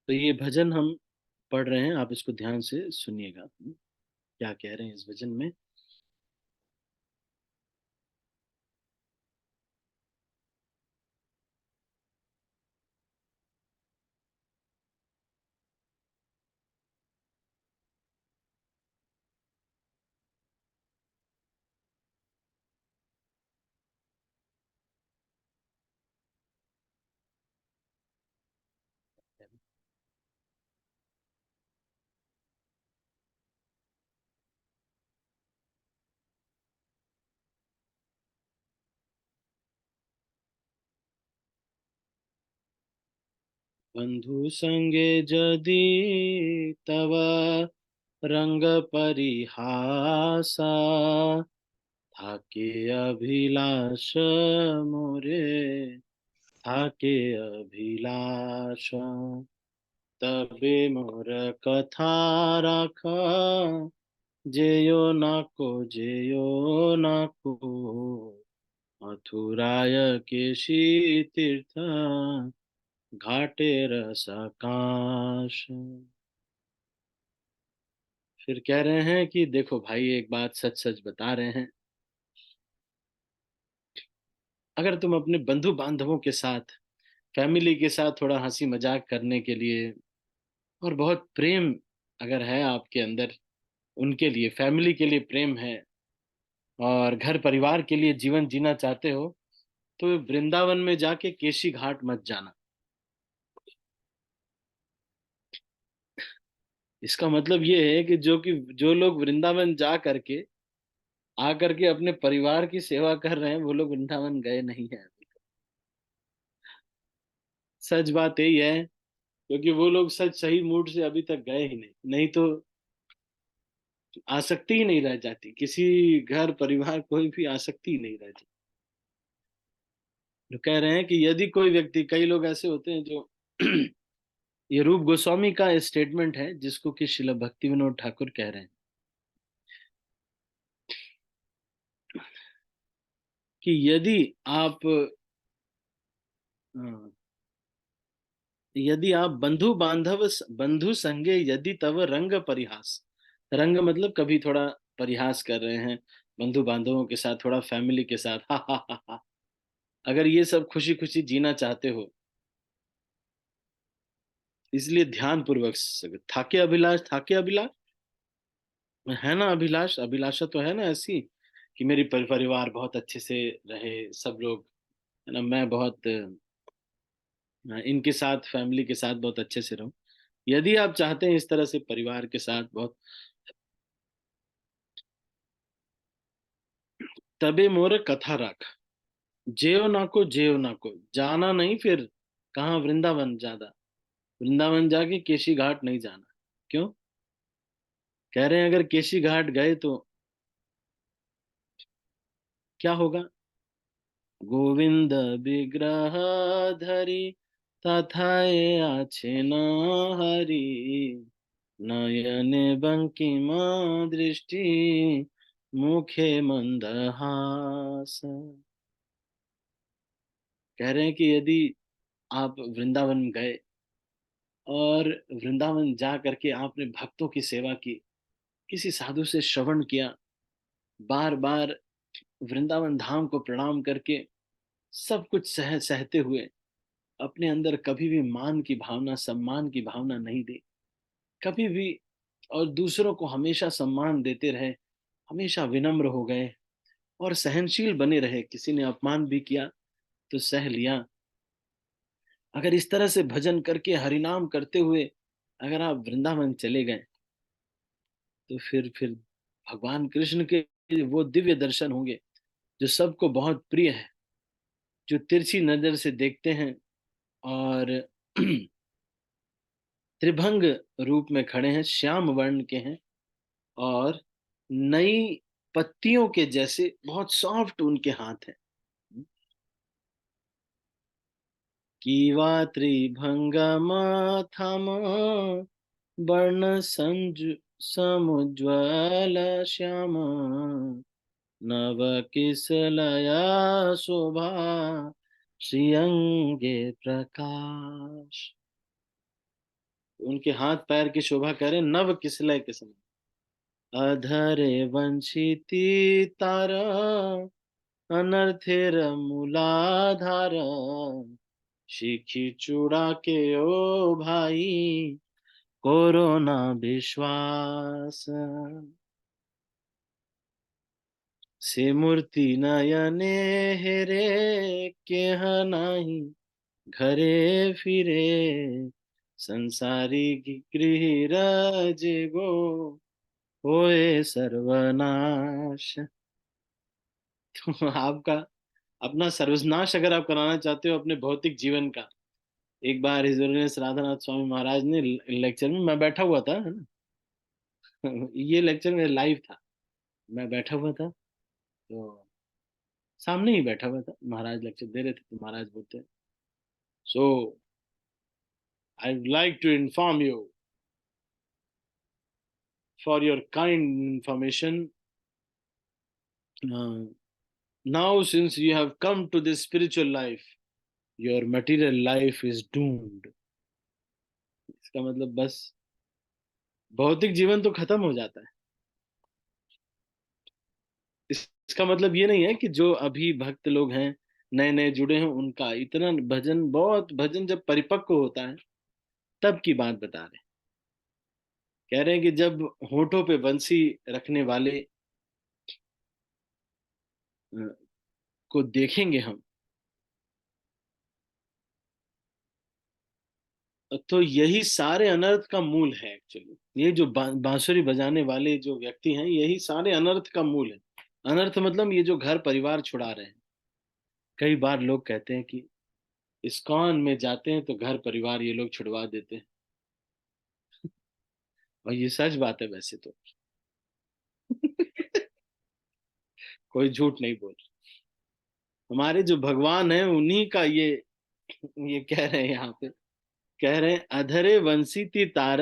तो ये भजन हम पढ़ रहे हैं, आप इसको ध्यान से सुनिएगा। क्या कह रहे हैं इस भजन में। बंधु संगे जदि तव रंग परिहासा, थाके अभिलाष मोरे, थाके अभिलाष। तबे मोर कथा राख, जेयो नाको जेयो नाको, मथुराय केशी तीर्थ, घाटे रस काश। फिर कह रहे हैं कि देखो भाई, एक बात सच सच बता रहे हैं। अगर तुम अपने बंधु बांधवों के साथ, फैमिली के साथ थोड़ा हंसी मजाक करने के लिए, और बहुत प्रेम अगर है आपके अंदर, उनके लिए, फैमिली के लिए प्रेम है, और घर परिवार के लिए जीवन जीना चाहते हो, तो वृंदावन में जाके केशी घाट मत जाना। इसका मतलब ये है कि जो लोग वृंदावन जा करके आकर के अपने परिवार की सेवा कर रहे हैं, वो लोग वृंदावन गए नहीं है। सच बात यही है, क्योंकि वो लोग सच सही मूड से अभी तक गए ही नहीं, नहीं तो आसक्ति ही नहीं रह जाती, किसी घर परिवार कोई भी आसक्ति ही नहीं रहती। जो कह रहे हैं कि यदि कोई व्यक्ति, कई लोग ऐसे होते हैं जो ये रूप गोस्वामी का स्टेटमेंट है, जिसको कि श्रील भक्ति विनोद ठाकुर कह रहे हैं कि यदि आप यदि आप बंधु संगे यदि तव रंग परिहास, रंग मतलब कभी थोड़ा परिहास कर रहे हैं बंधु बांधवों के साथ, थोड़ा फैमिली के साथ, हा हा हा हा, अगर ये सब खुशी खुशी जीना चाहते हो, इसलिए ध्यान पूर्वक थाके अभिलाष है ना, अभिलाष अभिलाषा तो है ना ऐसी, कि मेरी परिवार बहुत अच्छे से रहे, सब लोग, है ना, मैं बहुत इनके साथ, फैमिली के साथ बहुत अच्छे से रहूं। यदि आप चाहते हैं इस तरह से परिवार के साथ बहुत, तबे मोर कथा रख, जेव ना को जाना नहीं, फिर कहाँ वृंदावन ज्यादा, वृंदावन जाके केशी घाट नहीं जाना। क्यों? कह रहे हैं अगर केशी घाट गए तो क्या होगा। गोविंद विग्रह धरी, तथाए आछे न हरि, नयने बंकिम दृष्टि, मुखे मंदहास। कह रहे हैं कि यदि आप वृंदावन गए, और वृंदावन जा करके आपने भक्तों की सेवा की, किसी साधु से श्रवण किया, बार बार वृंदावन धाम को प्रणाम करके, सब कुछ सहते हुए, अपने अंदर कभी भी मान की भावना, सम्मान की भावना नहीं दी, कभी भी, और दूसरों को हमेशा सम्मान देते रहे, हमेशा विनम्र हो गए, और सहनशील बने रहे, किसी ने अपमान भी किया तो सह लिया। अगर इस तरह से भजन करके, हरिनाम करते हुए अगर आप वृंदावन चले गए, तो फिर भगवान कृष्ण के वो दिव्य दर्शन होंगे, जो सबको बहुत प्रिय है, जो तिरछी नजर से देखते हैं, और त्रिभंग रूप में खड़े हैं, श्याम वर्ण के हैं, और नई पत्तियों के जैसे बहुत सॉफ्ट उनके हाथ हैं। कीवा त्रिभंगम थम, वर्ण संजु समुज्वल श्याम, नव किसलया शोभा, श्रियंगे प्रकाश। उनके हाथ पैर की शोभा कह रहे हैं नव किसलय के समान। अधरे वंशिती तारा अनर्थेर मूलाधार शिखी चूड़ा के ओ भाई कोरोना विश्वास से मूर्ति नयने हेरे केह नाही घरे फिरे संसारी गृह रज गो होए सर्वनाश। तो आपका अपना सर्वनाश अगर आप कराना चाहते हो अपने भौतिक जीवन का, एक बार हिज ऑनरेस राधानाथ स्वामी महाराज ने लेक्चर में, मैं बैठा हुआ था, है ना। ये लेक्चर मेरा लाइव था, मैं बैठा हुआ था, तो सामने ही बैठा हुआ था, महाराज लेक्चर दे रहे थे, तो महाराज बोलते हैं, so I would like to inform you for your kind information, now since you have come to this spiritual life your material life is doomed. इसका मतलब बस भौतिक जीवन तो खत्म हो जाता है। इसका मतलब ये नहीं है कि जो अभी भक्त लोग हैं, नए नए जुड़े हैं, उनका इतना भजन, बहुत भजन जब परिपक्व होता है तब की बात बता रहे हैं। कह रहे हैं कि जब होठों पे बंसी रखने वाले अ, को देखेंगे हम, तो यही सारे अनर्थ का मूल है एक्चुअली। ये जो बांसुरी बजाने वाले जो व्यक्ति हैं, यही सारे अनर्थ का मूल है। अनर्थ मतलब ये जो घर परिवार छुड़ा रहे हैं। कई बार लोग कहते हैं कि इस्कॉन में जाते हैं तो घर परिवार ये लोग छुड़वा देते हैं, और ये सच बात है वैसे तो। कोई झूठ नहीं बोल। हमारे जो भगवान है उन्हीं का ये कह रहे हैं यहाँ पे। कह रहे हैं अधरे वंशी ती तार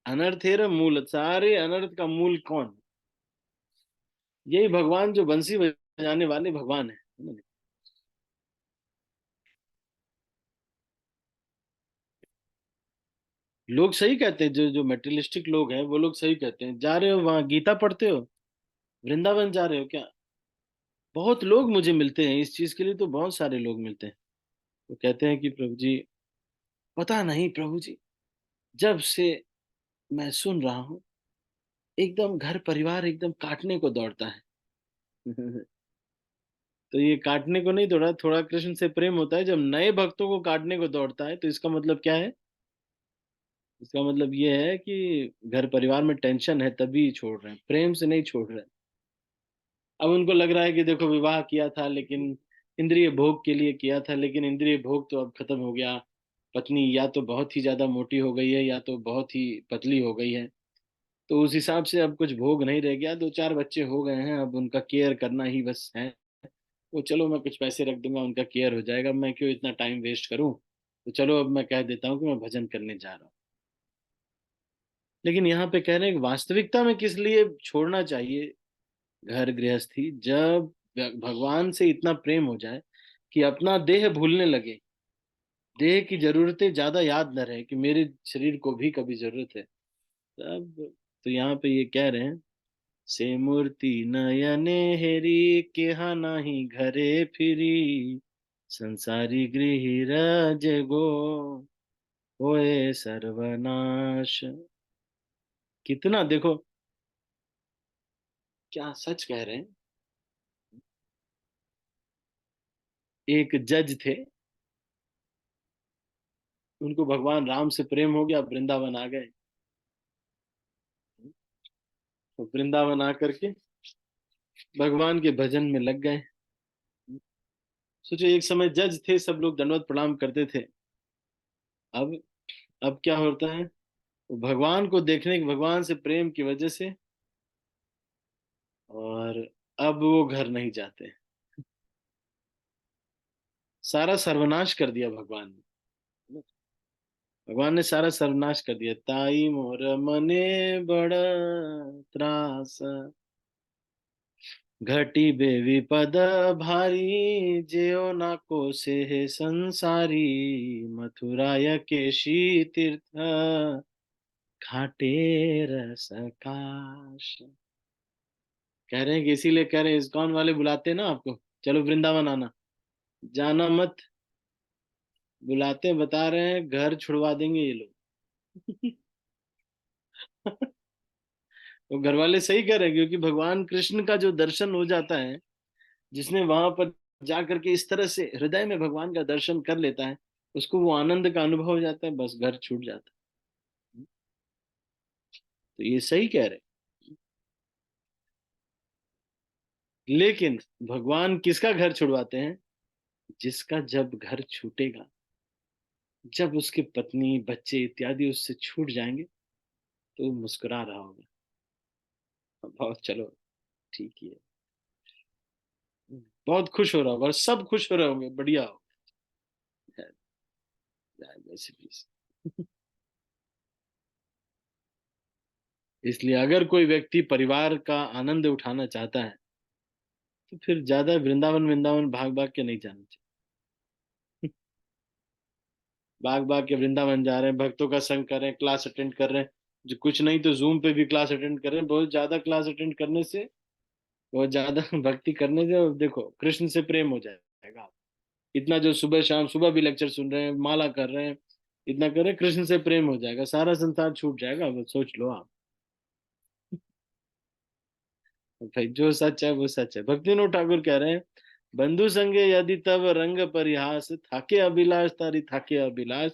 अनर्थेर मूल, सारे अनर्थ का मूल कौन? यही भगवान जो बंसी बजाने वाले भगवान है। लोग सही कहते हैं, जो जो मेटेरियलिस्टिक लोग हैं वो लोग सही कहते हैं। जा रहे हो वहां गीता पढ़ते हो, वृंदावन जा रहे हो क्या? बहुत लोग मुझे मिलते हैं इस चीज के लिए, तो बहुत सारे लोग मिलते हैं। वो कहते हैं कि प्रभु जी, पता नहीं प्रभु जी, जब से मैं सुन रहा हूँ एकदम घर परिवार एकदम काटने को दौड़ता है। तो ये काटने को नहीं दौड़ा, थोड़ा कृष्ण से प्रेम होता है। जब नए भक्तों को काटने को दौड़ता है तो इसका मतलब क्या है? इसका मतलब ये है कि घर परिवार में टेंशन है तभी छोड़ रहे हैं, प्रेम से नहीं छोड़ रहे हैं। अब उनको लग रहा है कि देखो विवाह किया था लेकिन इंद्रिय भोग के लिए किया था, लेकिन इंद्रिय भोग तो अब खत्म हो गया। पत्नी या तो बहुत ही ज्यादा मोटी हो गई है या तो बहुत ही पतली हो गई है, तो उस हिसाब से अब कुछ भोग नहीं रह गया। दो चार बच्चे हो गए हैं, अब उनका केयर करना ही बस है। वो चलो मैं कुछ पैसे रख दूंगा, उनका केयर हो जाएगा, मैं क्यों इतना टाइम वेस्ट करूं। तो चलो अब मैं कह देता हूँ कि मैं भजन करने जा रहा हूँ। लेकिन यहाँ पे कह रहे हैं कि वास्तविकता में किस लिए छोड़ना चाहिए घर गृहस्थी, जब भगवान से इतना प्रेम हो जाए कि अपना देह भूलने लगे, देह की जरूरतें ज्यादा याद न रहे कि मेरे शरीर को भी कभी जरूरत है तब। तो यहाँ पे ये कह रहे हैं, से मूर्ति नयने हेरी केहा नाही घरे फिरी संसारी गृह रज गो होए सर्वनाश। कितना देखो, क्या सच कह रहे हैं। एक जज थे, उनको भगवान राम से प्रेम हो गया, वृंदावन आ गए। तो वृंदावन आकर के भगवान के भजन में लग गए। सोचो एक समय जज थे, सब लोग दंडवत प्रणाम करते थे। अब अब क्या होता है? वो भगवान को देखने, भगवान से प्रेम की वजह से, और अब वो घर नहीं जाते। सारा सर्वनाश कर दिया भगवान ने। भगवान ने सारा सर्वनाश कर दिया। ताई मोर मने बड़ा त्रास घटी बे विपद भारी जेओ ना को से है संसारी मथुराय केशी तीर्थ घाटे रसकाश। कह रहे हैं कि इसीलिए कह रहे हैं, इस्कॉन वाले बुलाते हैं ना आपको, चलो वृंदावन आना, जाना मत। बुलाते हैं, बता रहे हैं घर छुड़वा देंगे ये लोग। तो घर वाले सही कह रहे हैं, क्योंकि भगवान कृष्ण का जो दर्शन हो जाता है, जिसने वहां पर जा करके इस तरह से हृदय में भगवान का दर्शन कर लेता है, उसको वो आनंद का अनुभव हो जाता है, बस घर छूट जाता है। तो ये सही कह रहे हैं। लेकिन भगवान किसका घर छुड़वाते हैं? जिसका जब घर छूटेगा, जब उसकी पत्नी बच्चे इत्यादि उससे छूट जाएंगे, तो वो मुस्कुरा रहा होगा, बहुत चलो ठीक ही है, बहुत खुश हो रहा होगा, और सब खुश हो रहे होंगे, बढ़िया हो वैसे प्लीज। इसलिए अगर कोई व्यक्ति परिवार का आनंद उठाना चाहता है, तो फिर ज्यादा वृंदावन वृंदावन भाग भाग के नहीं जाना चाहिए। भाग भाग के वृंदावन जा रहे हैं, भक्तों का संग कर रहे हैं, क्लास अटेंड कर रहे हैं, जो कुछ नहीं तो जूम पे भी क्लास अटेंड कर रहे हैं, बहुत ज्यादा क्लास अटेंड करने से, बहुत ज्यादा भक्ति करने से देखो कृष्ण से प्रेम हो जाएगा। इतना जो सुबह शाम, सुबह भी लेक्चर सुन रहे हैं, माला कर रहे हैं, इतना कर रहे हैं, कृष्ण से प्रेम हो जाएगा, सारा संसार छूट जाएगा, वो सोच लो आप। भाई जो सच है वो सच है। भक्तिविनोद ठाकुर कह रहे हैं, बंधु संगे यदि तब रंग परिहास, थाके अभिलाष तारी थाके अभिलाष,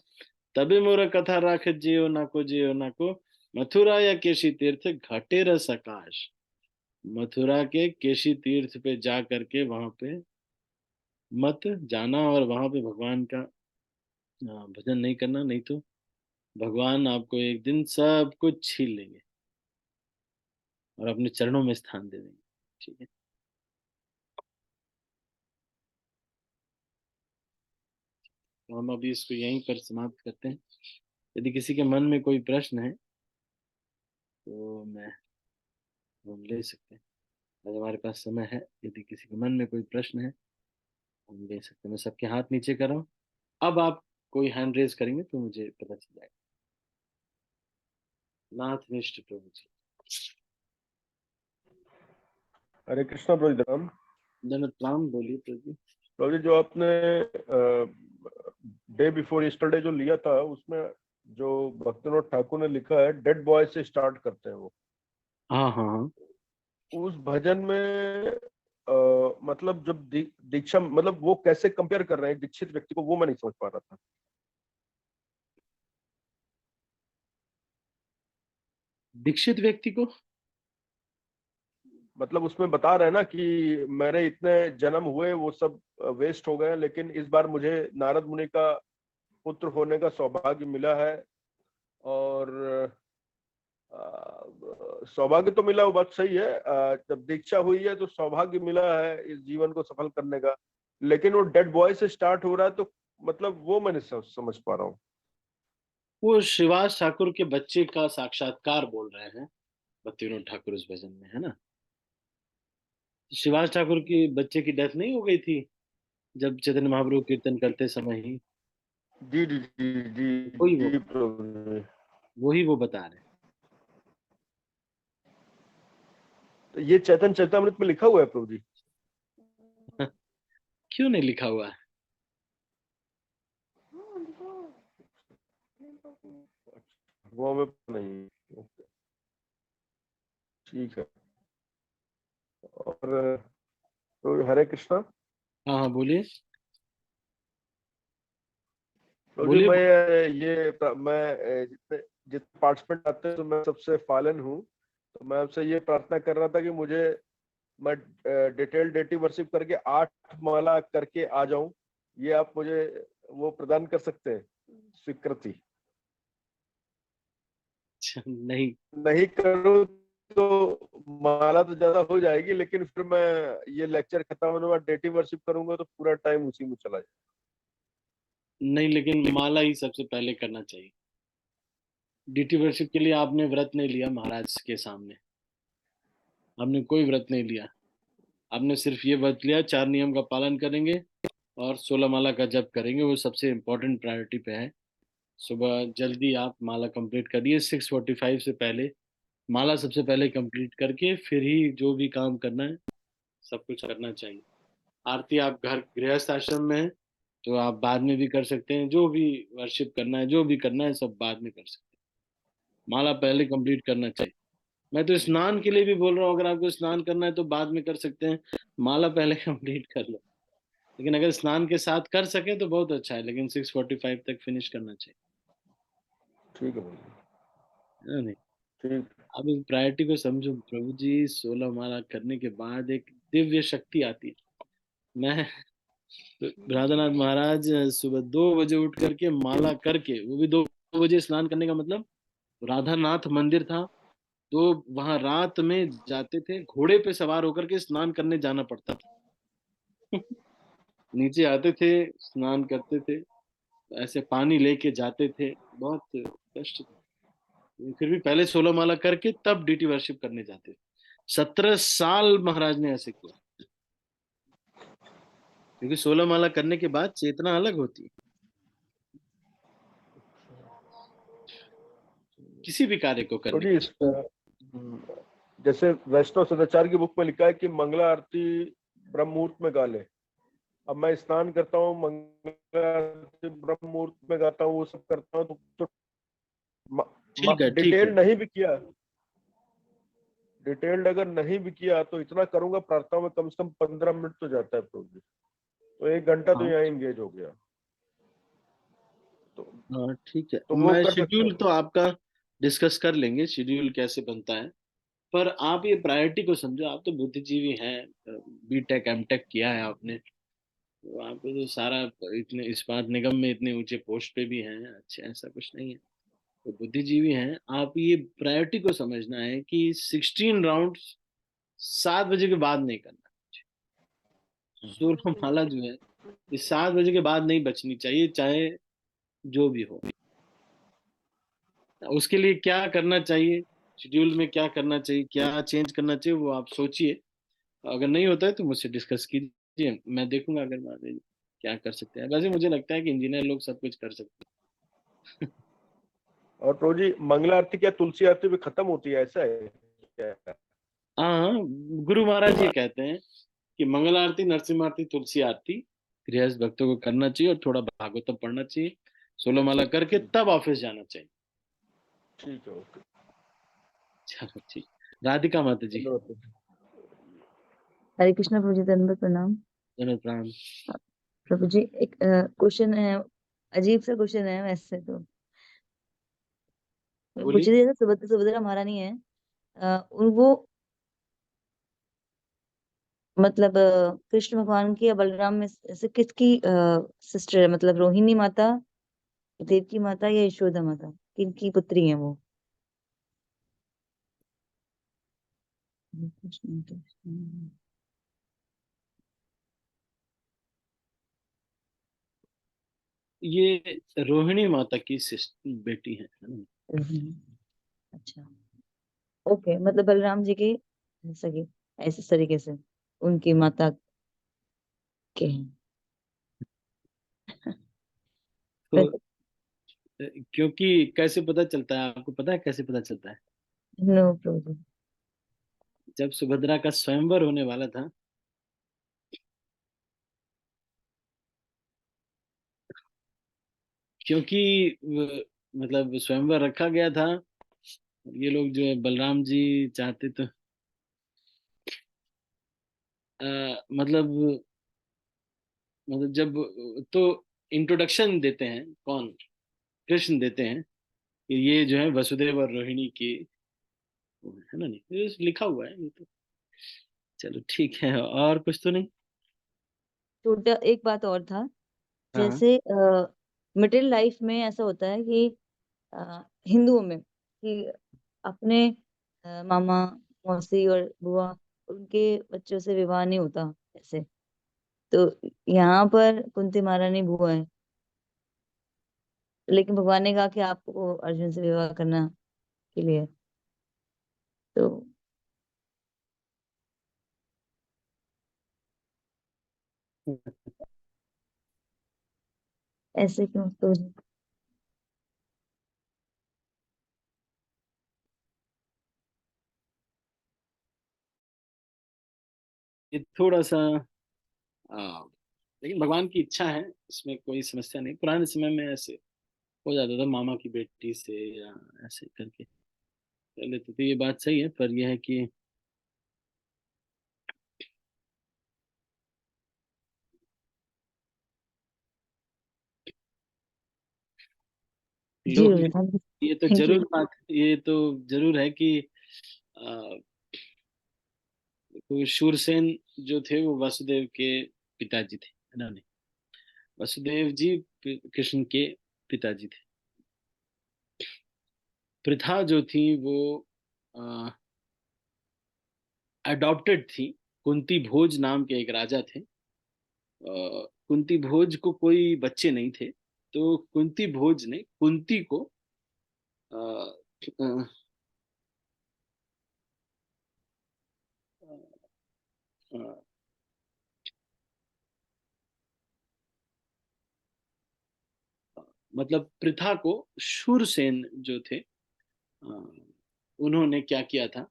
तबे मोर कथा राख जियो ना को जियो ना को, मथुरा या केशी तीर्थ घाटे रस आकाश। मथुरा के केशी तीर्थ पे जा करके वहां पे मत जाना, और वहां पे भगवान का भजन नहीं करना, नहीं तो भगवान आपको एक दिन सब कुछ छीन लेंगे और अपने चरणों में स्थान दे देंगे। ठीक है, तो हम अभी इसको यहीं पर समाप्त करते हैं। यदि किसी के मन में कोई प्रश्न है, तो मैं हम ले सकते हैं। आज हमारे पास समय है, यदि किसी के मन में कोई प्रश्न है, हम ले सकते हैं। मैं सबके हाथ नीचे कर रहा हूँ। अब आप कोई हैंड रेज करेंगे तो मुझे पता चल जाएगा। नाथ निष्ठ प्रभु जी। हरे कृष्णा प्रभु राम। दंडवत प्रणाम, बोलिए प्रभु जी। प्रभु जी, जो आपने डे बिफोर यस्टरडे जो लिया था, उसमें जो भक्तिविनोद ठाकुर ने लिखा है, डेड बॉय से स्टार्ट करते हैं वो। हाँ हाँ हाँ। उस भजन में मतलब जब दीक्षा, मतलब वो कैसे कंपेयर कर रहे हैं दीक्षित व्यक्ति को, वो मैं नहीं समझ पा रहा था। दीक्षित व्यक्ति को? मतलब उसमें बता रहे हैं ना कि मेरे इतने जन्म हुए वो सब वेस्ट हो गए, लेकिन इस बार मुझे नारद मुनि का पुत्र होने का सौभाग्य मिला है। और सौभाग्य तो मिला, वो बात सही है। जब दीक्षा हुई है तो सौभाग्य मिला है इस जीवन को सफल करने का, लेकिन वो डेड बॉय से स्टार्ट हो रहा है, तो मतलब वो मैं नहीं समझ पा रहा हूँ। वो श्रीवास ठाकुर के बच्चे का साक्षात्कार बोल रहे हैं भक्तिविनोद ठाकुर उस भजन में, है ना? श्रीवास ठाकुर की बच्चे की डेथ नहीं हो गई थी जब चैतन्य महाप्रभु कीर्तन करते समय ही? जी जी जी जी वही वो जी प्रभु जी। वही वो बता रहे तो ये चैतन्य चैतामृत में लिखा हुआ है प्रभु जी? हैं। क्यों नहीं लिखा हुआ है? वो हमें नहीं। ठीक है। और तो हरे कृष्णा। हाँ हाँ, बोलिए तो जी बोलिए। मैं मैं जितने जितने पार्टिसिपेंट आते हैं तो मैं सबसे फालन हूँ। तो मैं आपसे ये प्रार्थना कर रहा था कि मुझे, मैं डिटेल डेटिव वर्शिप करके 8 माला करके आ जाऊं। ये आप मुझे वो प्रदान कर सकते हैं, स्वीकृति? अच्छा, नहीं। नहीं करूं तो माला तो ज्यादा हो जाएगी, लेकिन फिर मैं ये लेक्चर खत्म होने के बाद डेटिव वर्शिप करूंगा तो पूरा टाइम उसी में चला नहीं, लेकिन माला ही सबसे पहले करना चाहिए। डीटी वर्शिप के लिए आपने व्रत नहीं लिया महाराज के सामने, आपने कोई व्रत नहीं लिया। आपने सिर्फ ये व्रत लिया, 4 नियम का पालन करेंगे और 16 माला का जप करेंगे, वो सबसे इम्पोर्टेंट प्रायोरिटी पे है। सुबह जल्दी आप माला कंप्लीट करिए, 6:45 से पहले माला सबसे पहले कंप्लीट करके फिर ही जो भी काम करना है सब कुछ करना चाहिए। आरती आप घर गृहस्थ आश्रम में है तो आप बाद में भी कर सकते हैं, जो भी वर्शिप करना है जो भी करना है सब बाद में कर सकते हैं, माला पहले कंप्लीट करना चाहिए। मैं तो स्नान के लिए भी बोल रहा हूँ, अगर आपको स्नान करना है तो बाद में कर सकते हैं, माला पहले कंप्लीट कर लो। लेकिन अगर स्नान के साथ कर सके तो बहुत अच्छा है, लेकिन 6:45 तक फिनिश करना चाहिए, ठीक है प्रभु है ना नहीं? जी, ठीक। आप इस प्रायोरिटी को समझो प्रभु जी, 16 माला करने के बाद एक दिव्य शक्ति आती है। मैं राधानाथ महाराज सुबह 2 बजे उठ करके माला करके, वो भी 2 बजे स्नान करने का मतलब, राधानाथ मंदिर था तो वहां रात में जाते थे, घोड़े पे सवार होकर के स्नान करने जाना पड़ता था। नीचे आते थे, स्नान करते थे, ऐसे पानी लेके जाते थे, बहुत कष्ट था। फिर भी पहले 16 माला करके तब डीटी वर्शिप करने जाते थे। 17 साल महाराज ने ऐसे किया, क्योंकि 16 माला करने के बाद चेतना अलग होती है, किसी भी कार्य को तो करने जी के। इसका जैसे वैष्णव सदाचार की बुक में लिखा है कि मंगला आरती ब्रह्म मुहूर्त में गा ले। अब मैं स्नान करता हूँ, मंगला आरती ब्रह्म मुहूर्त में गाता हूँ, वो सब करता हूँ, ठीक है, ठीक डिटेल है। नहीं भी किया, डिटेल्ड अगर नहीं भी किया तो इतना करूंगा प्रार्थना में कम से कम 15 मिनट तो जाता है प्रभु जी। तो 1 घंटा तो हाँ यहाँ एंगेज हो गया। तो हाँ, ठीक है, तो वो मैं कर सकते शेड्यूल हैं। तो आपका डिस्कस कर लेंगे, शेड्यूल कैसे बनता है। पर आप ये प्रायोरिटी को समझो, आप तो बुद्धिजीवी हैं, बीटेक एमटेक किया है आपने, तो आपको तो सारा, इतने इस्पात निगम में इतने ऊंचे पोस्ट पे भी हैं, अच्छे, ऐसा कुछ नहीं है, तो बुद्धिजीवी हैं आप। ये प्रायोरिटी को समझना है कि 16 राउंड 7 बजे के बाद नहीं करना। 16 माला जो है ये 7 बजे के बाद नहीं बचनी चाहिए, चाहे जो भी हो। उसके लिए क्या करना चाहिए, शेड्यूल में क्या करना चाहिए, क्या चेंज करना चाहिए, वो आप सोचिए। अगर नहीं होता है तो मुझसे डिस्कस कीजिए, मैं देखूंगा अगर मैं क्या कर सकते हैं। वैसे मुझे लगता है कि इंजीनियर लोग सब कुछ कर सकते और प्रभु जी मंगला आरती क्या तुलसी आरती भी खत्म होती है, ऐसा है क्या? हैं। हाँ हाँ, गुरु महाराज ये कहते हैं कि मंगल आरती, नरसिम्हा आरती, तुलसी आरती गृहस्थ भक्तों को करना चाहिए, और थोड़ा भागवतम पढ़ना चाहिए, 16 माला करके ठीक, तब ऑफिस जाना चाहिए। ठीक है, ओके। चलो ठीक। राधिका माता जी। धन्यवाद प्रभु जी। हरे कृष्णा प्रभु जी, दंडवत प्रणाम। धन्यवाद, प्रणाम। प्रभु जी एक क्वेश्चन है, अजीब सा क्वेश्चन है वैसे तो। पूछी बोलिए। थी सुभद्रा, सुभद्रा महारानी है, वो मतलब कृष्ण भगवान की या बलराम में से किसकी सिस्टर है, मतलब रोहिणी माता, देवकी माता या यशोदा माता, किनकी पुत्री है वो? कृष्ण कृष्ण। ये रोहिणी माता की बेटी है ना? रोहिणी, अच्छा, ओके, मतलब बलराम जी की सगी, ऐसे तरीके से उनकी माता के हैं। तो क्योंकि कैसे पता चलता है, आपको पता है कैसे पता चलता है? No problem. जब सुभद्रा का स्वयंवर होने वाला था, क्योंकि मतलब स्वयंवर रखा गया था, ये लोग जो है बलराम जी चाहते तो मतलब, जब तो इंट्रोडक्शन देते हैं कौन, कृष्ण देते हैं कि ये जो है वसुदेव और रोहिणी की, है ना, नहीं ये लिखा हुआ है ये तो। चलो ठीक है, और कुछ तो नहीं। छोटा एक बात और था, हाँ। जैसे मिडिल लाइफ में ऐसा होता है कि हिंदुओं में कि अपने मामा, मौसी और बुआ, उनके बच्चों से विवाह नहीं होता ऐसे। तो यहाँ पर कुंती महारानी बुआ है, लेकिन भगवान ने कहा कि आपको अर्जुन से विवाह करना के लिए, तो ऐसे क्यों? तो ये थोड़ा सा आ, लेकिन भगवान की इच्छा है, इसमें कोई समस्या नहीं। पुराने समय में ऐसे हो जाता था, मामा की बेटी से या ऐसे करके कर लेते थे। ये बात सही है, पर यह है कि जी लोग, गुरुजी, थैंक यू। ये तो थैंक यू। जरूर बात, ये तो जरूर है कि आ, तो शूरसेन जो थे वो वासुदेव के पिताजी थे, है ना? नहीं, वसुदेव जी कृष्ण के पिताजी थे। प्रथा जो थी वो अडॉप्टेड थी। कुंती भोज नाम के एक राजा थे। कुंती भोज को कोई बच्चे नहीं थे, तो कुंती भोज ने कुंती को अ, अ, अ, मतलब प्रथा को शूरसेन जो थे, उन्होंने क्या किया था,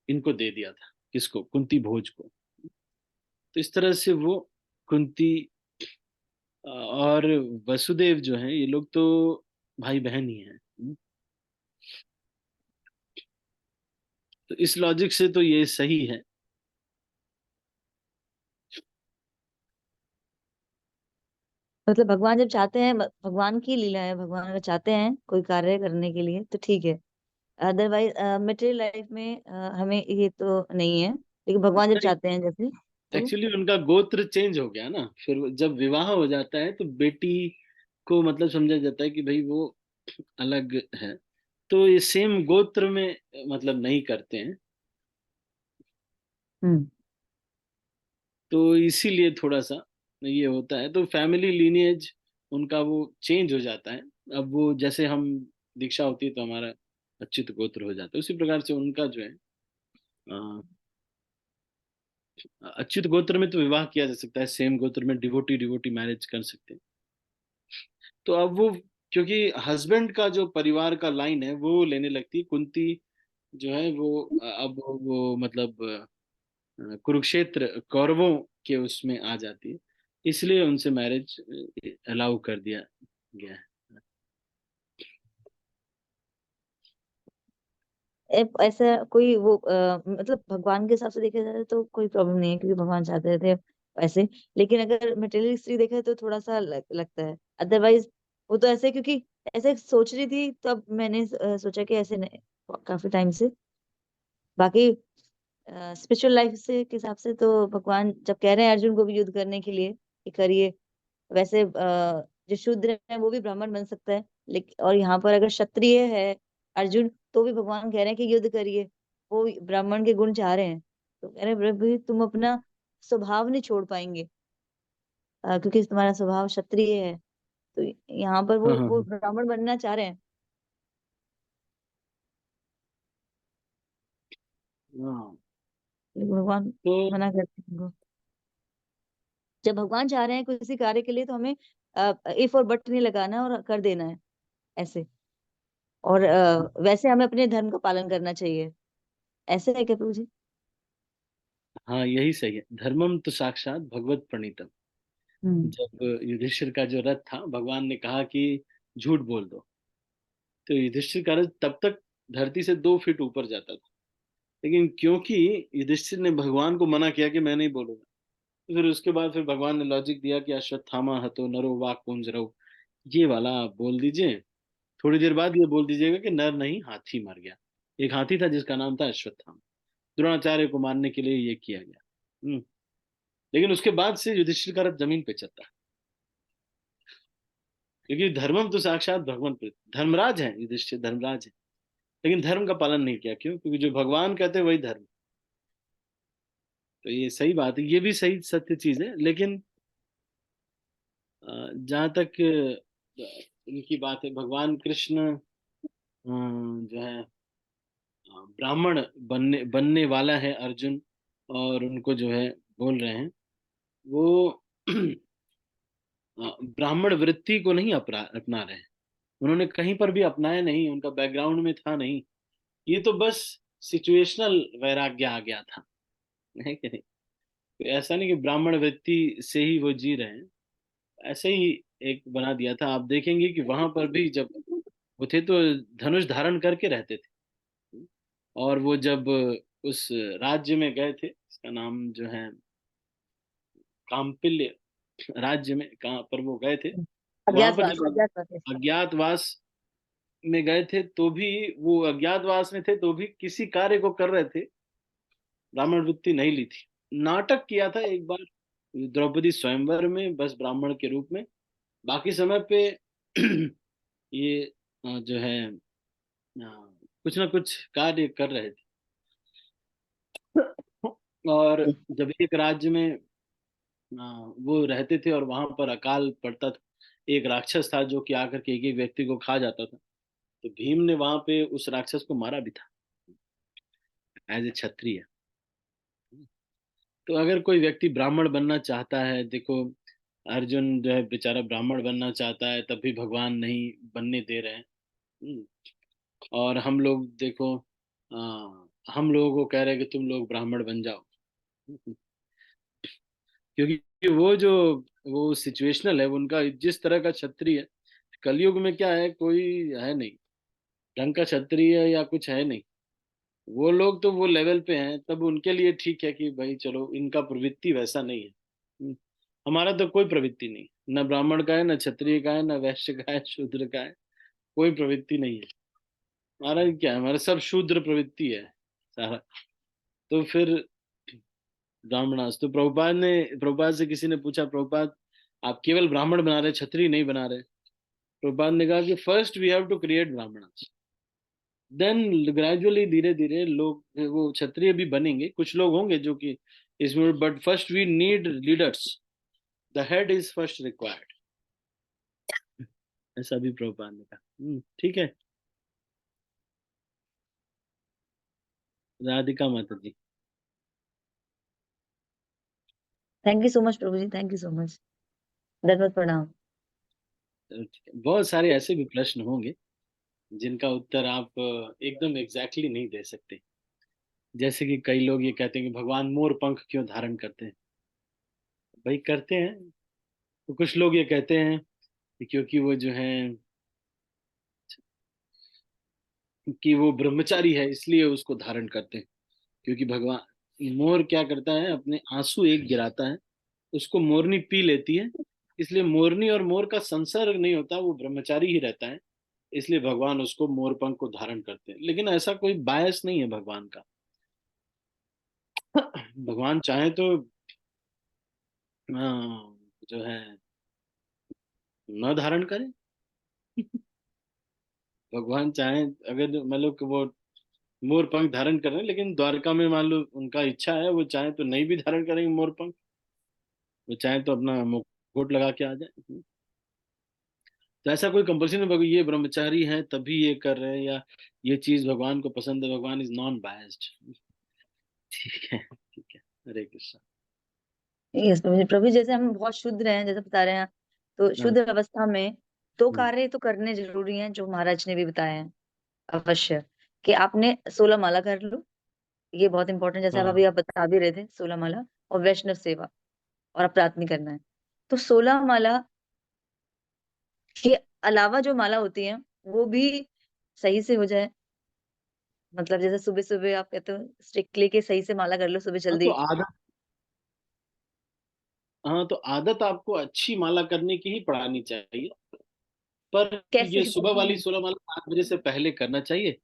इनको दे दिया था। किसको? कुंती भोज को। तो इस तरह से वो कुंती और वसुदेव जो हैं, ये लोग तो भाई बहन ही हैं। तो इस लॉजिक से तो ये सही है। मतलब भगवान जब चाहते हैं, भगवान की लीला है, भगवान अगर चाहते हैं कोई कार्य करने के लिए तो ठीक है। अदरवाइज मटेरियल लाइफ में हमें ये तो नहीं है, लेकिन भगवान जब चाहते हैं जैसे तो। एक्चुअली उनका गोत्र चेंज हो गया ना, फिर जब विवाह हो जाता है तो बेटी को मतलब समझा जाता है कि भाई वो अलग है। तो ये सेम गोत्र में मतलब नहीं करते हैं। हम्म। तो इसीलिए थोड़ा सा ये होता है, तो फैमिली लीनिएज उनका वो चेंज हो जाता है। अब वो जैसे हम दीक्षा होती है तो हमारा अच्युत गोत्र हो जाता है, उसी प्रकार से उनका जो है अच्युत गोत्र में तो विवाह किया जा सकता है, सेम गोत्र में डिवोटी डिवोटी मैरिज कर सकते हैं। तो अब वो, क्योंकि हस्बैंड का जो परिवार का लाइन है वो लेने लगती है, कुंती जो है वो अब वो मतलब कुरुक्षेत्र कौरवों के उसमें आ जाती है, इसलिए उनसे मैरिज अलाउ कर दिया गया है। ऐसा कोई वो मतलब भगवान के हिसाब से देखा जाए तो कोई प्रॉब्लम नहीं है, क्योंकि भगवान चाहते थे वैसे। लेकिन अगर मटेरियलिस्टिक देखा तो थोड़ा सा लगता है। अदरवाइज वो तो ऐसे, क्योंकि ऐसे सोच रही थी तब मैंने सोचा कि ऐसे नहीं, काफी टाइम से। बाकी स्पिरिचुअल लाइफ से के हिसाब से तो भगवान जब कह रहे हैं अर्जुन को भी युद्ध करने के लिए कि करिए, वैसे जो शूद्र है वो भी ब्राह्मण बन सकता है। लेकिन और यहाँ पर अगर क्षत्रिय है अर्जुन, तो भी भगवान कह रहे हैं कि युद्ध करिए। वो ब्राह्मण के गुण चाह रहे हैं, तो कह रहे हैं प्रभु तुम अपना स्वभाव नहीं छोड़ पाएंगे, क्योंकि तुम्हारा स्वभाव क्षत्रिय है। तो यहाँ पर हाँ वो हाँ ब्राह्मण बनना चाह रहे हैं, हाँ। लेकिन भगवान तो मना करते हैं उनको। जब भगवान चाह रहे हैं किसी कार्य के लिए तो हमें इफ और बट नहीं लगाना और कर देना है ऐसे। और वैसे हमें अपने धर्म का पालन करना चाहिए। ऐसे है क्या प्रभु जी? हाँ, यही सही है। धर्मम तो साक्षात भगवत प्रणीतम। हम्म। जब युधिष्ठिर का जो रथ था, भगवान ने कहा कि झूठ बोल दो, तो युधिष्ठिर का रथ तब तक धरती से 2 फीट ऊपर जाता था। लेकिन क्योंकि युधिष्ठिर ने भगवान को मना किया कि मैं नहीं बोलूंगा, तो फिर उसके बाद फिर भगवान ने लॉजिक दिया कि अश्वत्थामा हतो नरो वाक कुंजरो, ये वाला आप बोल दीजिए। थोड़ी देर बाद ये बोल दीजिएगा कि नर नहीं, हाथी मर गया। एक हाथी था जिसका नाम था अश्वत्थामा। द्रोणाचार्य को मारने के लिए ये किया गया। लेकिन उसके बाद से युधिष्ठिर का रथ जमीन पे चलता है, क्योंकि धर्मम तो साक्षात भगवान प्रीत। धर्मराज है युधिष्ठिर, धर्मराज है, लेकिन धर्म का पालन नहीं किया। क्यों? क्योंकि जो भगवान कहते हैं वही धर्म। तो ये सही बात है, ये भी सही सत्य चीज है। लेकिन जहाँ तक इनकी बात है, भगवान कृष्ण जो है ब्राह्मण बनने बनने वाला है अर्जुन, और उनको जो है बोल रहे हैं वो ब्राह्मण वृत्ति को नहीं अपना रहे हैं। उन्होंने कहीं पर भी अपनाया नहीं, उनका बैकग्राउंड में था नहीं। ये तो बस सिचुएशनल वैराग्य आ गया था। है कि नहीं? तो ऐसा नहीं कि ब्राह्मण वृत्ति से ही वो जी रहे हैं, ऐसे ही एक बना दिया था। आप देखेंगे कि वहां पर भी जब वो थे तो धनुष धारण करके रहते थे। और वो जब उस राज्य में गए थे, इसका नाम जो है काम्पिल्य राज्य में, कहाँ पर वो गए थे, तो वहां पर अज्ञातवास, जब अज्ञातवास। अज्ञातवास में गए थे तो भी, वो अज्ञातवास में थे तो भी किसी कार्य को कर रहे थे, ब्राह्मण वृत्ति नहीं ली थी। नाटक किया था एक बार द्रौपदी स्वयंवर में, बस ब्राह्मण के रूप में। बाकी समय पे ये जो है कुछ ना कुछ कार्य कर रहे थे। और जब एक राज्य में वो रहते थे और वहां पर अकाल पड़ता था, एक राक्षस था जो कि आकर के एक एक व्यक्ति को खा जाता था, तो भीम ने वहां पे उस राक्षस को मारा भी था एज ए क्षत्रिय। तो अगर कोई व्यक्ति ब्राह्मण बनना चाहता है, देखो अर्जुन जो है बेचारा ब्राह्मण बनना चाहता है, तब भी भगवान नहीं बनने दे रहे हैं। हम्म, और हम लोग देखो हम लोगों को कह रहे हैं कि तुम लोग ब्राह्मण बन जाओ। क्योंकि वो जो वो सिचुएशनल है उनका, जिस तरह का क्षत्रिय है, कलयुग में क्या है, कोई है नहीं ढंग का क्षत्रिय या कुछ है नहीं। वो लोग तो वो लेवल पे हैं, तब उनके लिए ठीक है कि भाई चलो इनका प्रवृत्ति वैसा नहीं है। हमारा तो कोई प्रवृत्ति नहीं, न ब्राह्मण का है, न क्षत्रिय का है, न वैश्य का है, शूद्र का है, कोई प्रवृत्ति नहीं है। हमारा क्या है, हमारा सब शूद्र प्रवृत्ति है सारा। तो फिर ब्राह्मणास, तो प्रभुपाद से किसी ने पूछा, प्रभुपाद आप केवल ब्राह्मण बना रहे, क्षत्रिय नहीं बना रहे? प्रभुपाद ने कहा कि first we have to create brahmanas, then gradually धीरे धीरे लोग वो क्षत्रिय भी बनेंगे, कुछ लोग होंगे जो कि इसमें, but first we need leaders, the head is first required. ऐसा भी प्रभुपाद ने कहा। ठीक है। Radhika Mata ji. Thank you so much Prabhu ji, thank you so much. दंडवत प्रणाम। चलो ठीक है। बहुत सारे ऐसे भी प्रश्न होंगे जिनका उत्तर आप एकदम एग्जैक्टली नहीं दे सकते। जैसे कि कई लोग ये कहते हैं कि भगवान मोर पंख क्यों धारण करते हैं? भाई करते हैं। तो कुछ लोग ये कहते हैं कि क्योंकि वो जो है कि वो ब्रह्मचारी है इसलिए उसको धारण करते हैं। क्योंकि भगवान मोर क्या करता है, अपने आंसू एक गिराता है, उसको मोरनी पी लेती है, इसलिए मोरनी और मोर का संसर्ग नहीं होता, वो ब्रह्मचारी ही रहता है, इसलिए भगवान उसको मोर पंख को धारण करते हैं। लेकिन ऐसा कोई बायस नहीं है भगवान का। भगवान चाहे तो जो है न धारण करें। भगवान चाहे, अगर मतलब कि वो मोर पंख धारण कर रहे हैं, लेकिन द्वारका में मान लो उनका इच्छा है, वो चाहे तो नहीं भी धारण करेंगे मोर पंख, वो चाहे तो अपना मुकुट लगा के आ जाए। तो ऐसा कोई कंपल्सन नहीं, ये ब्रह्मचारी हैं तभी ये कर रहे हैं, या ये चीज भगवान को पसंद है, भगवान इज नॉन बायस्ड। ठीक है, ठीक है। हरे कृष्णा। यस प्रभु जी, प्रभु जी, जैसे हम बहुत शुद्ध हैं जैसे बता रहे हैं, तो हाँ। शुद्ध अवस्था में दो हम्म, कार्य तो करने जरूरी हैं जो महाराज ने भी बताए हैं। अवश्य कि आपने 16 माला कर लो, ये बहुत इंपॉर्टेंट, जैसे आप हाँ। अभी आप बता भी रहे थे 16 माला, और वैष्णव सेवा, और अपराध करना है। तो 16 माला के अलावा जो माला होती है वो भी सही से हो जाए। मतलब जैसे सुबह सुबह आप कहते हो स्ट्रिक्टली के सही से माला कर लो सुबह हाँ, तो जल्दी। आदत, हाँ तो आदत आपको अच्छी माला करने की ही पड़ानी चाहिए। पर कैसे ये सुबह पता वाली है? 16 माला 7 बजे से पहले करना चाहिए।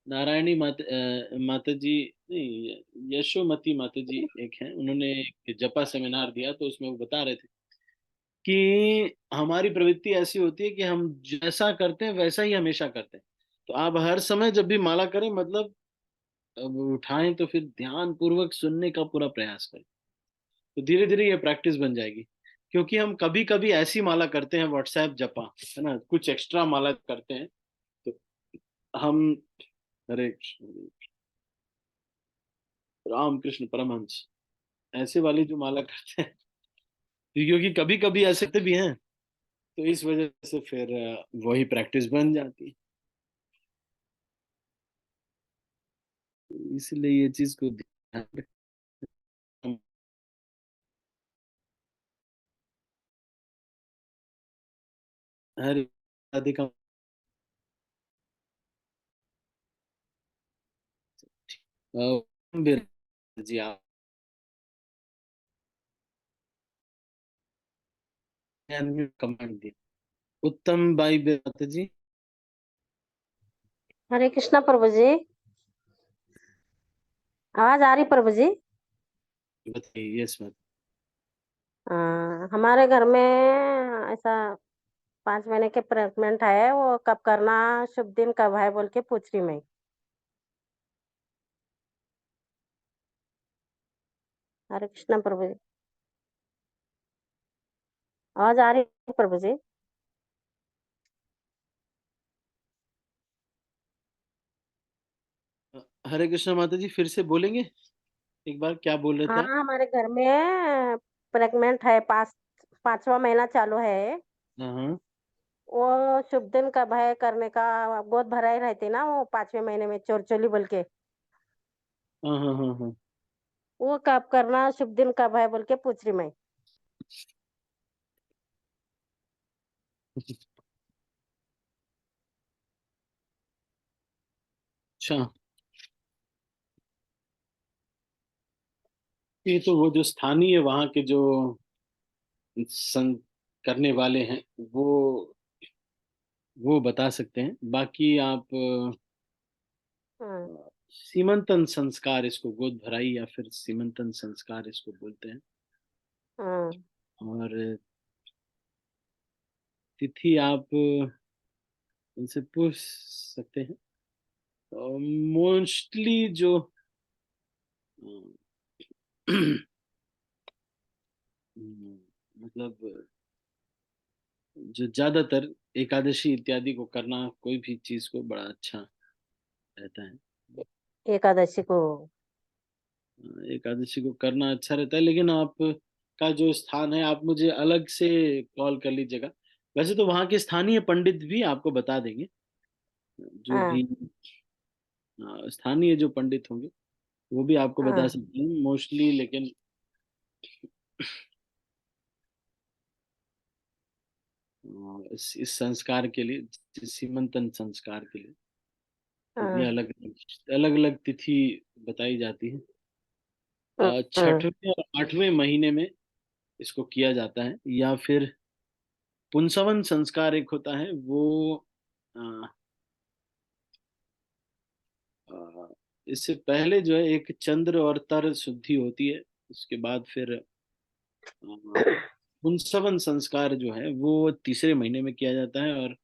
नारायणी माता जी, नहीं, यशोमती माता जी एक हैं, उन्होंने एक जपा सेमिनार दिया, तो उसमें वो बता रहे थे कि हमारी प्रवृत्ति ऐसी होती है कि हम जैसा करते हैं वैसा ही हमेशा करते हैं। तो आप हर समय जब भी माला करें, मतलब अब उठाएं तो फिर ध्यान पूर्वक सुनने का पूरा प्रयास करें, तो धीरे धीरे ये प्रैक्टिस बन जाएगी। क्योंकि हम कभी कभी ऐसी माला करते हैं, व्हाट्सएप जपा है ना, कुछ एक्स्ट्रा माला करते हैं, तो हम, हरे कृष्ण, राम कृष्ण परमहंस, ऐसे वाली जो माला करते हैं, क्योंकि कभी कभी ऐसे भी हैं, तो इस वजह से फिर वही प्रैक्टिस बन जाती है। इसलिए ये चीज को ध्यान हरे राधिका जी आप कमेंट दी। उत्तम बाई बेत जी हरे कृष्णा प्रभु जी। आवाज आ रही प्रभु जी? बताइए। यस मत हमारे घर में ऐसा 5 महीने के प्रेगनेंट है, वो कब करना, शुभ दिन कब है बोल के पूछ रही मैं। हरे कृष्णा प्रभु जी। आवाज आ रही है प्रभु जी? हरे कृष्णा माता जी फिर से बोलेंगे एक बार, क्या बोल रहे थे हाँ, आप? हमारे घर में प्रेगनेंट है, 5वां महीना चालू है। हाँ हाँ वो शुभ दिन कब है करने का, गोद भराई रहती ना वो 5वें महीने में, चोरचोली बोल के, हाँ हाँ हाँ हाँ। वो कब करना, शुभ दिन कब है बोल के पूछ रही मैं। अच्छा, ये तो वो जो स्थानीय वहाँ के जो सं करने वाले हैं वो बता सकते हैं। बाकी आप हाँ सीमंतन संस्कार, इसको गोद भराई या फिर सीमंतन संस्कार इसको बोलते हैं। हाँ और तिथि आप उनसे पूछ सकते हैं। मोस्टली जो मतलब जो ज्यादातर एकादशी इत्यादि को करना, कोई भी चीज को बड़ा अच्छा रहता है। एकादशी को। एकादशी को करना अच्छा रहता है, लेकिन आप का जो स्थान है आप मुझे अलग से कॉल कर लीजिएगा। वैसे तो वहाँ के स्थानीय पंडित भी आपको बता देंगे, जो हाँ भी स्थानीय जो पंडित होंगे वो भी आपको बता हाँ सकते हैं मोस्टली। लेकिन इस संस्कार के लिए, सीमंतन संस्कार के लिए, तो ये हाँ अलग अलग अलग तिथि बताई जाती है। हाँ छठवें और 8वें महीने में इसको किया जाता है, या फिर पुंसवन संस्कार एक होता है वो अ, अ, इससे पहले जो है एक चंद्र और तर शुद्धि होती है। उसके बाद फिर पुंसवन संस्कार जो है वो तीसरे महीने में किया जाता है। और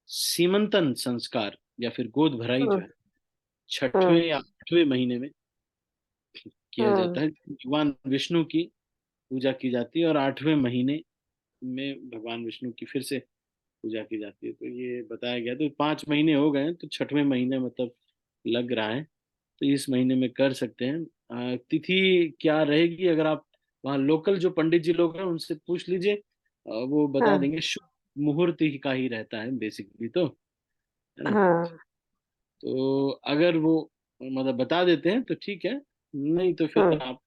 सीमंतन संस्कार या फिर गोद भराई जो हाँ है छठवें हाँ या 8वें महीने में किया हाँ जाता है। भगवान विष्णु की पूजा की जाती है और 8वें महीने में भगवान विष्णु की फिर से पूजा की जाती है। तो ये बताया गया। तो 5 महीने हो गए हैं, तो छठवें महीने मतलब लग रहा है, तो इस महीने में कर सकते हैं। तिथि क्या रहेगी, अगर आप वहाँ लोकल जो पंडित जी लोग हैं उनसे पूछ लीजिए, वो बता हाँ देंगे। शुभ मुहूर्त ही का ही रहता है बेसिकली, तो है ना। हाँ तो अगर वो मतलब बता देते हैं तो ठीक है, नहीं तो फिर हाँ। आप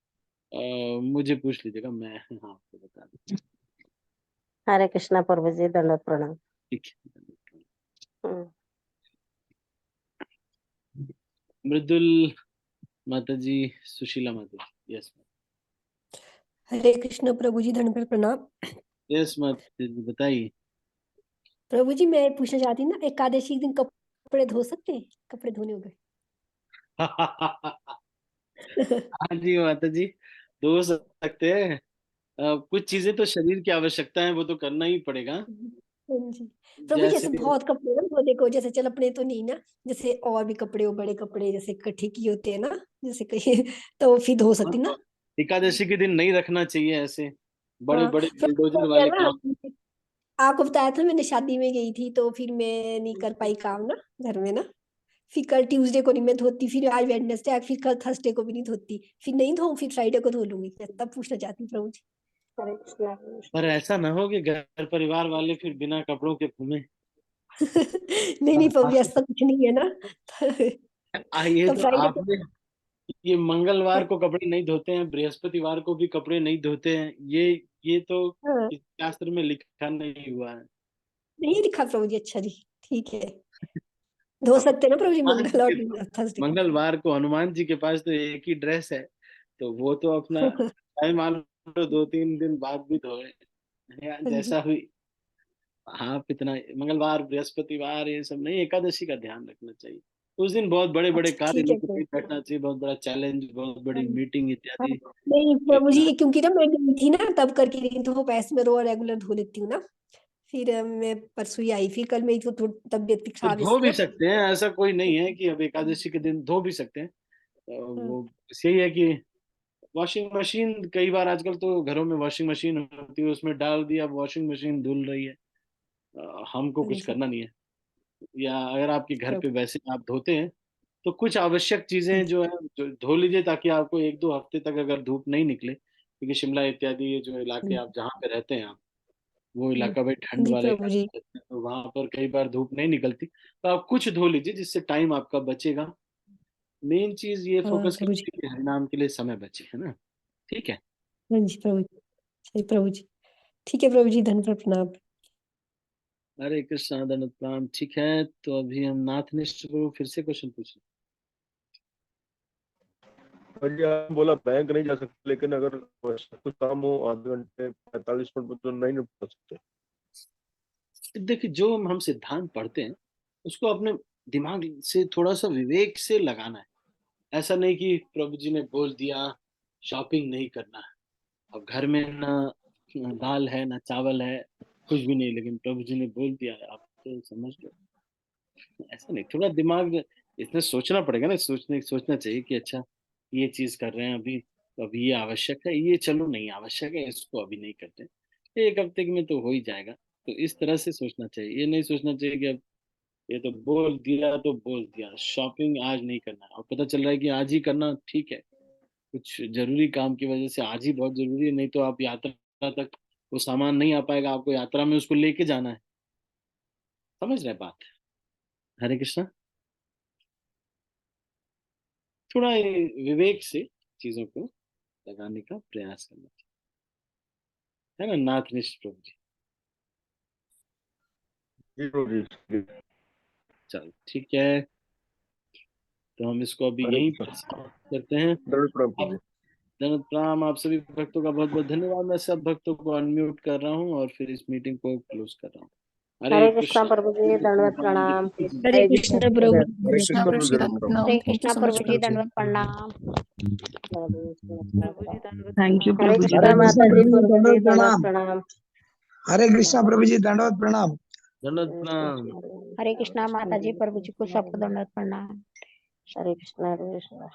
मुझे पूछ लीजिएगा, मैं हाँ आपको बता दूँ। हरे कृष्णा प्रभु जी, दंडवत प्रणाम। ठीक है। हम्म। मृदुल माता जी, सुशीला माता जी। यस हरे कृष्ण प्रभु जी, धन्यवाद प्रणाम। यस माता जी, बताइए। प्रभु जी, मैं पूछना चाहती हूँ ना, एकादशी के दिन कपड़े धो सकते हैं? कपड़े धोने हो गए। हाँ जी माता जी, धो सकते हैं। कुछ चीजें तो शरीर की आवश्यकता है, वो तो करना ही पड़ेगा। हाँ जी। प्रभु जी, जैसे जैसे बहुत कपड़े ना धोने को, जैसे चल अपने तो नहीं ना, जैसे और भी कपड़े हो, बड़े कपड़े जैसे इकट्ठे किए होते हैं ना, जैसे कहीं तो फिर धो हाँ, सकती ना। तो एकादशी के दिन नहीं रखना चाहिए ऐसे बड़े हाँ, बड़े फिर बुलडोजर हो गया वाले ना, काम। आपको बताया था मैंने, शादी में गई थी तो फिर मैं नहीं कर पाई काम ना घर में ना। फिर कल ट्यूसडे को नहीं मैं धोती, फिर आज वेडनेसडे, फिर कल थर्सडे को भी नहीं धोती, फिर नहीं धो, फिर फ्राइडे को धो लूंगी। मैं तब पूछना चाहती हूँ प्रभु जी। हरे कृष्णा हरे पर कृष्णा। ऐसा ना हो कि घर परिवार वाले फिर बिना कपड़ों के घूमे। नहीं नहीं प्रभु जी, ऐसा कुछ नहीं है ना। ये तो तो फ्राइडे को। आपने, ये मंगलवार को कपड़े नहीं धोते हैं, बृहस्पतिवार को भी कपड़े नहीं धोते हैं, ये तो हाँ किसी शास्त्र में लिखा नहीं हुआ है। नहीं लिखा प्रभु जी, अच्छा जी, ठीक है। धो सकते हैं ना प्रभु जी हनुमान मंगल और जी के थर्सडे को। मंगलवार को हनुमान जी के पास तो एक ही ड्रेस है, तो वो तो अपना टाइम मान लो 2-3 दिन बाद भी धोए, या हाँ जी, जैसा भी। आप इतना मंगलवार बृहस्पतिवार ये सब नहीं, एकादशी का ध्यान रखना चाहिए। उस दिन बहुत बड़े बड़े अच्छा कार्य ठीक है लेके नहीं प्रभु। बैठना चाहिए, बहुत बड़ा चैलेंज, बहुत हाँ बड़ी मीटिंग हाँ, इत्यादि नहीं प्रभु लेना। जी, क्योंकि ना मैं गई थी ना तब करके, नहीं तो वो पैसे में रोज रेगुलर धो लेती हूँ ना। फिर मैं परसों ही आई, फिर कल मेरी तो तबियत भी तो खराब है धो इसलिए भी ना। सकते हैं, ऐसा कोई नहीं है कि अब एकादशी के दिन धो भी सकते हैं। हम्म, वो बस यही है कि वॉशिंग मशीन, कई बार आजकल तो घरों में वॉशिंग मशीन होती है, उसमें डाल दिया, वॉशिंग मशीन धुल रही है। हमको हाँ कुछ जी करना नहीं है। या अगर आपके घर पे प्रभु। वैसे आप धोते हैं, तो कुछ आवश्यक हाँ चीजें जी, जो है जो धो लीजिए, ताकि आपको 1-2 हफ्ते तक अगर धूप नहीं निकले, क्योंकि शिमला इत्यादि ये जो इलाके आप जहाँ पे रहते हैं, आप वो हाँ इलाका भाई ठंड जी वाला प्रभु जी। इलाका है, तो वहां पर कई बार धूप नहीं निकलती, तो आप कुछ धो लीजिए जिससे टाइम आपका बचेगा। मेन चीज ये हाँ फोकस प्रभु जी। कीजिए कि हरिनाम के लिए समय बचे, है ना। ठीक है। हाँ जी प्रभु जी, सही प्रभु जी। ठीक है प्रभु जी, धन्यवाद प्रणाम। हरे कृष्णा दंडवत प्रणाम। ठीक है, तो अभी हम नाथनिष्ठ को फिर से क्वेश्चन पूछें। और ये आपने बोला बैंक नहीं जा सकते, लेकिन अगर कुछ काम हो आधे घंटे 45 मिनट में तो नहीं निपटा सकते। देखिए, जो हम सिद्धांत पढ़ते हैं उसको अपने दिमाग से थोड़ा सा विवेक से लगाना है। ऐसा नहीं कि प्रभु जी ने बोल दिया शॉपिंग नहीं करना है, अब घर में ना दाल है ना चावल है, कुछ भी नहीं, लेकिन प्रभु जी ने बोल दिया है, आप तो समझ लो। ऐसा नहीं, थोड़ा दिमाग इसमें सोचना पड़ेगा ना, सोचना चाहिए कि अच्छा ये चीज कर रहे हैं अभी, तो अभी ये आवश्यक है, ये चलो नहीं आवश्यक है, इसको अभी नहीं करते, 1 हफ्ते में तो हो ही जाएगा। तो इस तरह से सोचना चाहिए, ये नहीं सोचना चाहिए कि अब ये तो बोल दिया तो बोल दिया, शॉपिंग आज नहीं करना है, और पता चल रहा है कि आज ही करना ठीक है, कुछ जरूरी काम की वजह से आज ही बहुत जरूरी है, नहीं तो आप यात्रा तक वो सामान नहीं आ पाएगा, आपको यात्रा में उसको लेके जाना है। समझ रहे हैं बात। हरे कृष्णा। थोड़ा ये विवेक से चीजों को लगाने का प्रयास करना चाहिए, है ना नाथनिष्ठ प्रभु जी। जी प्रभु जी। चलो ठीक है, तो हम इसको अभी हरे यहीं कृष्णा। पर समाप्त करते हैं। दंड प्रणाम प्रभु आप जी। धन्यवाद प्रणाम, आप सभी भक्तों का बहुत बहुत धन्यवाद। मैं सब भक्तों को अनम्यूट कर रहा हूँ और फिर इस मीटिंग को क्लोज कर रहा हूँ। हरे हरे कृष्णा कृष्णा। प्रभु जी, दंडवत प्रणाम। हरे जय कृष्ण जय प्रभु जय। हरे जी, कृष्ण धन्यवाद। प्रभु जी, दंड प्रणाम। हरे Thank you Krishna so much, Prabhu ji, Prabhuji. दंडवत प्रणाम। प्रभु जी दंडवत Thank you, प्रणाम। हरे Prabhuji. कृष्णा हरे कृष्ण माता जी, प्रभु जी प्रभु जी दंडवत दंडवत प्रणाम। प्रणाम। हरे कृष्णा प्रभु जी दंडवत प्रणाम। धन्यवाद प्रणाम। हरे कृष्णा माता जी, प्रभु जी को सबको दंडवत प्रणाम। हरे कृष्णा हरे कृष्णा।